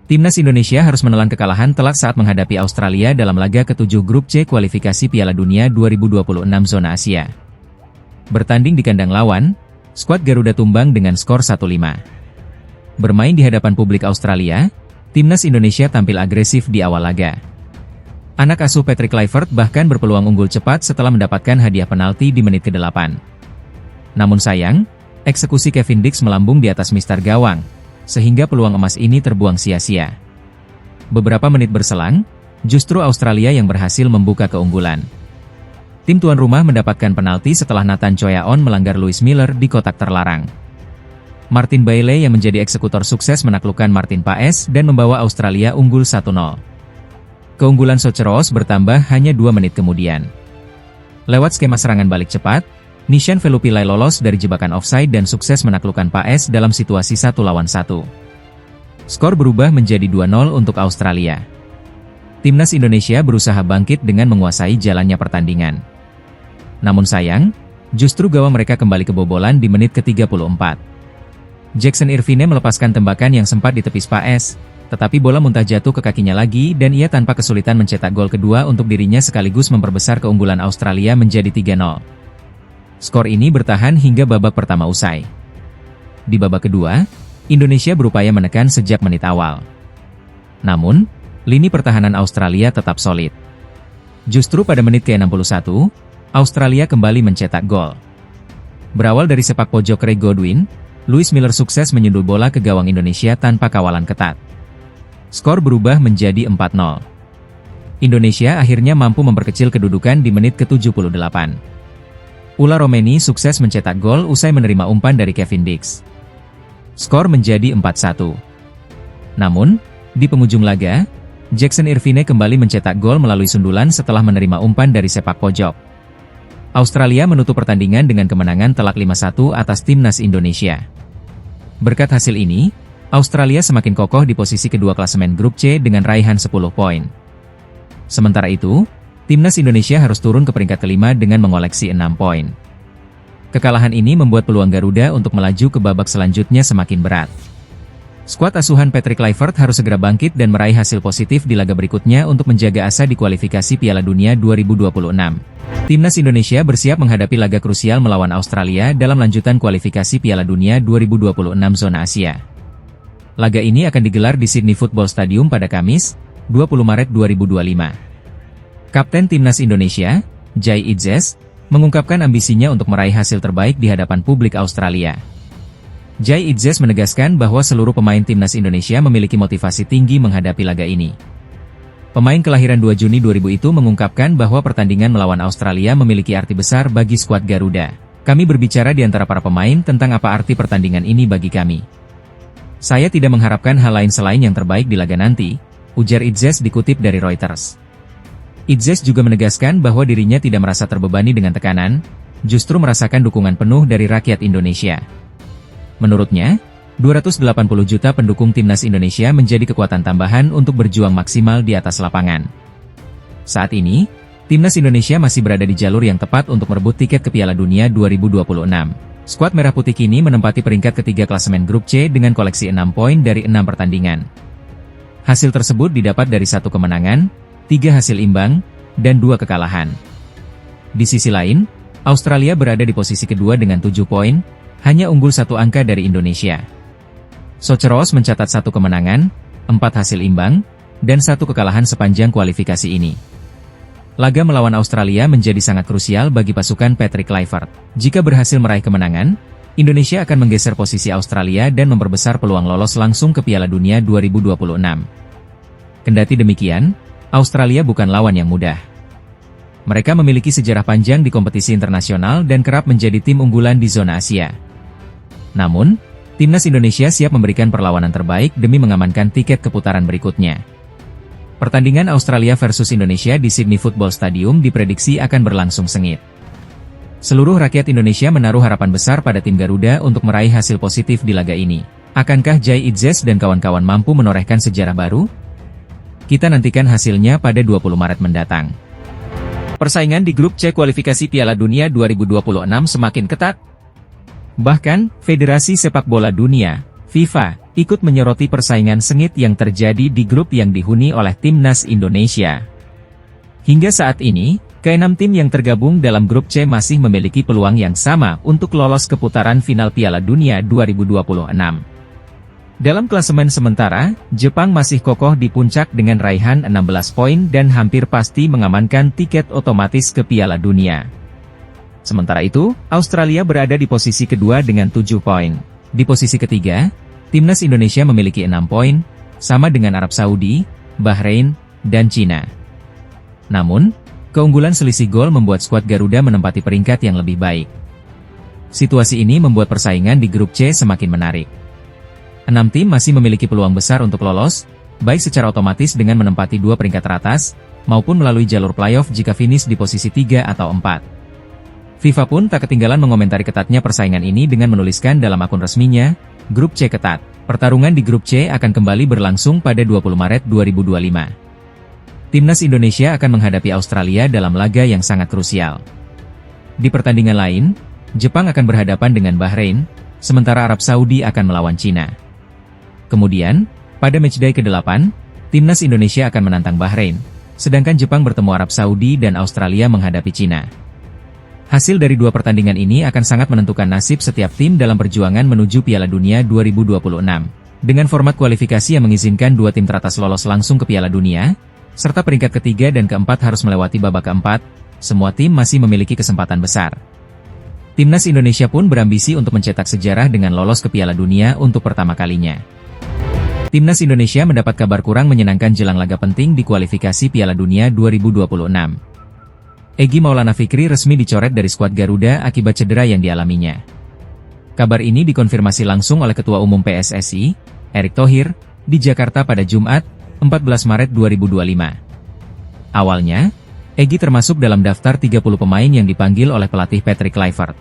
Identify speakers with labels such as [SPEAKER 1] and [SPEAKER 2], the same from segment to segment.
[SPEAKER 1] Timnas Indonesia harus menelan kekalahan telak saat menghadapi Australia dalam laga ke-7 Grup C kualifikasi Piala Dunia 2026 zona Asia. Bertanding di kandang lawan, skuad Garuda tumbang dengan skor 1-5. Bermain di hadapan publik Australia, Timnas Indonesia tampil agresif di awal laga. Anak asuh Patrick Kluivert bahkan berpeluang unggul cepat setelah mendapatkan hadiah penalti di menit ke-8. Namun sayang, eksekusi Kevin Dix melambung di atas mistar gawang, sehingga peluang emas ini terbuang sia-sia. Beberapa menit berselang, justru Australia yang berhasil membuka keunggulan. Tim tuan rumah mendapatkan penalti setelah Nathan Choyaon melanggar Lewis Miller di kotak terlarang. Martin Bailey yang menjadi eksekutor sukses menaklukkan Martin Paes dan membawa Australia unggul 1-0. Keunggulan Socheros bertambah hanya 2 menit kemudian. Lewat skema serangan balik cepat, Nishan Velupillai lolos dari jebakan offside dan sukses menaklukkan Paes dalam situasi 1 lawan 1. Skor berubah menjadi 2-0 untuk Australia. Timnas Indonesia berusaha bangkit dengan menguasai jalannya pertandingan. Namun sayang, justru gawang mereka kembali kebobolan di menit ke-34. Jackson Irvine melepaskan tembakan yang sempat ditepis Paes, tetapi bola muntah jatuh ke kakinya lagi dan ia tanpa kesulitan mencetak gol kedua untuk dirinya sekaligus memperbesar keunggulan Australia menjadi 3-0. Skor ini bertahan hingga babak pertama usai. Di babak kedua, Indonesia berupaya menekan sejak menit awal. Namun, lini pertahanan Australia tetap solid. Justru pada menit ke-61, Australia kembali mencetak gol. Berawal dari sepak pojok Ray Godwin, Lewis Miller sukses menyundul bola ke gawang Indonesia tanpa kawalan ketat. Skor berubah menjadi 4-0. Indonesia akhirnya mampu memperkecil kedudukan di menit ke-78. Ula Romeni sukses mencetak gol usai menerima umpan dari Kevin Dix. Skor menjadi 4-1. Namun, di penghujung laga, Jackson Irvine kembali mencetak gol melalui sundulan setelah menerima umpan dari sepak pojok. Australia menutup pertandingan dengan kemenangan telak 5-1 atas Timnas Indonesia. Berkat hasil ini, Australia semakin kokoh di posisi kedua klasemen Grup C dengan raihan 10 poin. Sementara itu, Timnas Indonesia harus turun ke peringkat kelima dengan mengoleksi 6 poin. Kekalahan ini membuat peluang Garuda untuk melaju ke babak selanjutnya semakin berat. Skuad asuhan Patrick Kluivert harus segera bangkit dan meraih hasil positif di laga berikutnya untuk menjaga asa di kualifikasi Piala Dunia 2026. Timnas Indonesia bersiap menghadapi laga krusial melawan Australia dalam lanjutan kualifikasi Piala Dunia 2026 zona Asia. Laga ini akan digelar di Sydney Football Stadium pada Kamis, 20 Maret 2025. Kapten Timnas Indonesia, Jai Idzes, mengungkapkan ambisinya untuk meraih hasil terbaik di hadapan publik Australia. Jai Idzes menegaskan bahwa seluruh pemain Timnas Indonesia memiliki motivasi tinggi menghadapi laga ini. Pemain kelahiran 2 Juni 2000 itu mengungkapkan bahwa pertandingan melawan Australia memiliki arti besar bagi skuad Garuda. Kami berbicara di antara para pemain tentang apa arti pertandingan ini bagi kami. Saya tidak mengharapkan hal lain selain yang terbaik di laga nanti, ujar Idzes dikutip dari Reuters. Idzes juga menegaskan bahwa dirinya tidak merasa terbebani dengan tekanan, justru merasakan dukungan penuh dari rakyat Indonesia. Menurutnya, 280 juta pendukung Timnas Indonesia menjadi kekuatan tambahan untuk berjuang maksimal di atas lapangan. Saat ini, Timnas Indonesia masih berada di jalur yang tepat untuk merebut tiket ke Piala Dunia 2026. Skuad Merah Putih kini menempati peringkat ketiga klasemen Grup C dengan koleksi 6 poin dari 6 pertandingan. Hasil tersebut didapat dari 1 kemenangan, 3 hasil imbang, dan 2 kekalahan. Di sisi lain, Australia berada di posisi kedua dengan 7 poin, hanya unggul 1 angka dari Indonesia. Socheros mencatat 1 kemenangan, 4 hasil imbang, dan 1 kekalahan sepanjang kualifikasi ini. Laga melawan Australia menjadi sangat krusial bagi pasukan Patrick Kluivert. Jika berhasil meraih kemenangan, Indonesia akan menggeser posisi Australia dan memperbesar peluang lolos langsung ke Piala Dunia 2026. Kendati demikian, Australia bukan lawan yang mudah. Mereka memiliki sejarah panjang di kompetisi internasional dan kerap menjadi tim unggulan di zona Asia. Namun, Timnas Indonesia siap memberikan perlawanan terbaik demi mengamankan tiket ke putaran berikutnya. Pertandingan Australia versus Indonesia di Sydney Football Stadium diprediksi akan berlangsung sengit. Seluruh rakyat Indonesia menaruh harapan besar pada tim Garuda untuk meraih hasil positif di laga ini. Akankah Jai Idzes dan kawan-kawan mampu menorehkan sejarah baru? Kita nantikan hasilnya pada 20 Maret mendatang. Persaingan di grup C kualifikasi Piala Dunia 2026 semakin ketat. Bahkan, Federasi Sepak Bola Dunia, FIFA, ikut menyoroti persaingan sengit yang terjadi di grup yang dihuni oleh Timnas Indonesia. Hingga saat ini, ke-6 tim yang tergabung dalam grup C masih memiliki peluang yang sama untuk lolos ke putaran final Piala Dunia 2026. Dalam klasemen sementara, Jepang masih kokoh di puncak dengan raihan 16 poin dan hampir pasti mengamankan tiket otomatis ke Piala Dunia. Sementara itu, Australia berada di posisi kedua dengan 7 poin. Di posisi ketiga, Timnas Indonesia memiliki 6 poin, sama dengan Arab Saudi, Bahrain, dan Cina. Namun, keunggulan selisih gol membuat skuad Garuda menempati peringkat yang lebih baik. Situasi ini membuat persaingan di grup C semakin menarik. 6 tim masih memiliki peluang besar untuk lolos, baik secara otomatis dengan menempati 2 peringkat teratas, maupun melalui jalur playoff jika finish di posisi 3 atau 4. FIFA pun tak ketinggalan mengomentari ketatnya persaingan ini dengan menuliskan dalam akun resminya, Grup C ketat. Pertarungan di Grup C akan kembali berlangsung pada 20 Maret 2025. Timnas Indonesia akan menghadapi Australia dalam laga yang sangat krusial. Di pertandingan lain, Jepang akan berhadapan dengan Bahrain, sementara Arab Saudi akan melawan Cina. Kemudian, pada matchday ke-8, Timnas Indonesia akan menantang Bahrain, sedangkan Jepang bertemu Arab Saudi dan Australia menghadapi Cina. Hasil dari 2 pertandingan ini akan sangat menentukan nasib setiap tim dalam perjuangan menuju Piala Dunia 2026. Dengan format kualifikasi yang mengizinkan 2 tim teratas lolos langsung ke Piala Dunia, serta peringkat ketiga dan keempat harus melewati babak keempat, semua tim masih memiliki kesempatan besar. Timnas Indonesia pun berambisi untuk mencetak sejarah dengan lolos ke Piala Dunia untuk pertama kalinya. Timnas Indonesia mendapat kabar kurang menyenangkan jelang laga penting di kualifikasi Piala Dunia 2026. Egy Maulana Fikri resmi dicoret dari skuad Garuda akibat cedera yang dialaminya. Kabar ini dikonfirmasi langsung oleh Ketua Umum PSSI, Erick Thohir, di Jakarta pada Jumat, 14 Maret 2025. Awalnya, Egy termasuk dalam daftar 30 pemain yang dipanggil oleh pelatih Patrick Kluivert.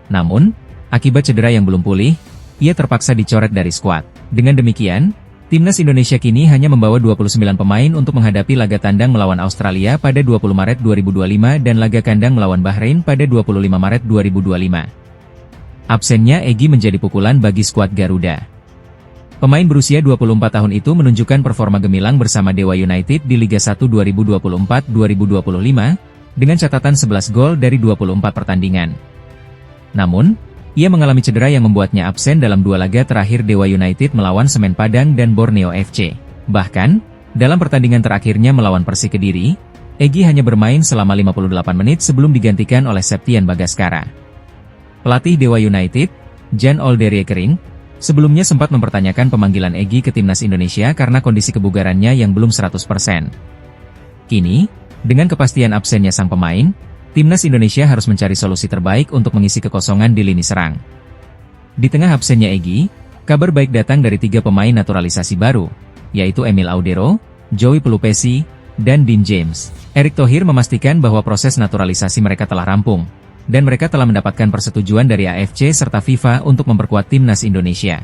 [SPEAKER 1] Namun, akibat cedera yang belum pulih, ia terpaksa dicoret dari skuad. Dengan demikian, Timnas Indonesia kini hanya membawa 29 pemain untuk menghadapi laga tandang melawan Australia pada 20 Maret 2025 dan laga kandang melawan Bahrain pada 25 Maret 2025. Absennya Egy menjadi pukulan bagi skuad Garuda. Pemain berusia 24 tahun itu menunjukkan performa gemilang bersama Dewa United di Liga 1 2024-2025, dengan catatan 11 gol dari 24 pertandingan. Namun, ia mengalami cedera yang membuatnya absen dalam 2 laga terakhir Dewa United melawan Semen Padang dan Borneo FC. Bahkan, dalam pertandingan terakhirnya melawan Persik Kediri, Egy hanya bermain selama 58 menit sebelum digantikan oleh Septian Bagaskara. Pelatih Dewa United, Jan Olderekering, sebelumnya sempat mempertanyakan pemanggilan Egy ke Timnas Indonesia karena kondisi kebugarannya yang belum 100%. Kini, dengan kepastian absennya sang pemain, Timnas Indonesia harus mencari solusi terbaik untuk mengisi kekosongan di lini serang. Di tengah absennya Egy, kabar baik datang dari 3 pemain naturalisasi baru, yaitu Emil Audero, Joey Pelupesi, dan Dean James. Erick Thohir memastikan bahwa proses naturalisasi mereka telah rampung, dan mereka telah mendapatkan persetujuan dari AFC serta FIFA untuk memperkuat Timnas Indonesia.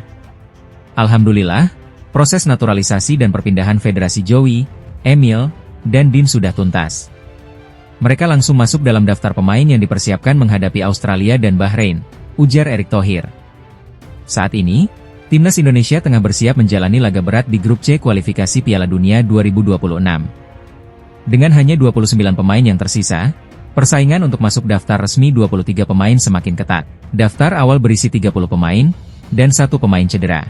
[SPEAKER 1] Alhamdulillah, proses naturalisasi dan perpindahan Federasi Joey, Emil, dan Dean sudah tuntas. Mereka langsung masuk dalam daftar pemain yang dipersiapkan menghadapi Australia dan Bahrain, ujar Erick Thohir. Saat ini, Timnas Indonesia tengah bersiap menjalani laga berat di grup C kualifikasi Piala Dunia 2026. Dengan hanya 29 pemain yang tersisa, persaingan untuk masuk daftar resmi 23 pemain semakin ketat. Daftar awal berisi 30 pemain, dan 1 pemain cedera.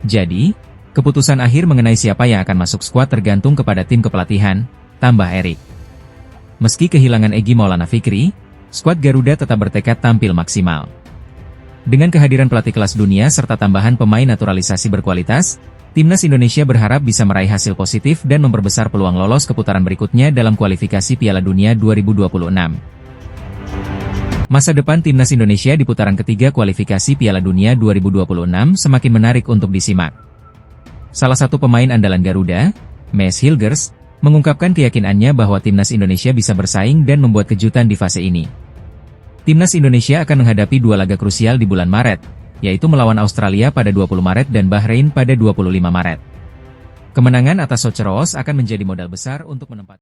[SPEAKER 1] Jadi, keputusan akhir mengenai siapa yang akan masuk skuad tergantung kepada tim kepelatihan, tambah Erick. Meski kehilangan Egy Maulana Fikri, skuad Garuda tetap bertekad tampil maksimal. Dengan kehadiran pelatih kelas dunia serta tambahan pemain naturalisasi berkualitas, Timnas Indonesia berharap bisa meraih hasil positif dan memperbesar peluang lolos ke putaran berikutnya dalam kualifikasi Piala Dunia 2026. Masa depan Timnas Indonesia di putaran ketiga kualifikasi Piala Dunia 2026 semakin menarik untuk disimak. Salah satu pemain andalan Garuda, Maes Hilgers, mengungkapkan keyakinannya bahwa Timnas Indonesia bisa bersaing dan membuat kejutan di fase ini. Timnas Indonesia akan menghadapi 2 laga krusial di bulan Maret, yaitu melawan Australia pada 20 Maret dan Bahrain pada 25 Maret. Kemenangan atas Soceros akan menjadi modal besar untuk menempatkan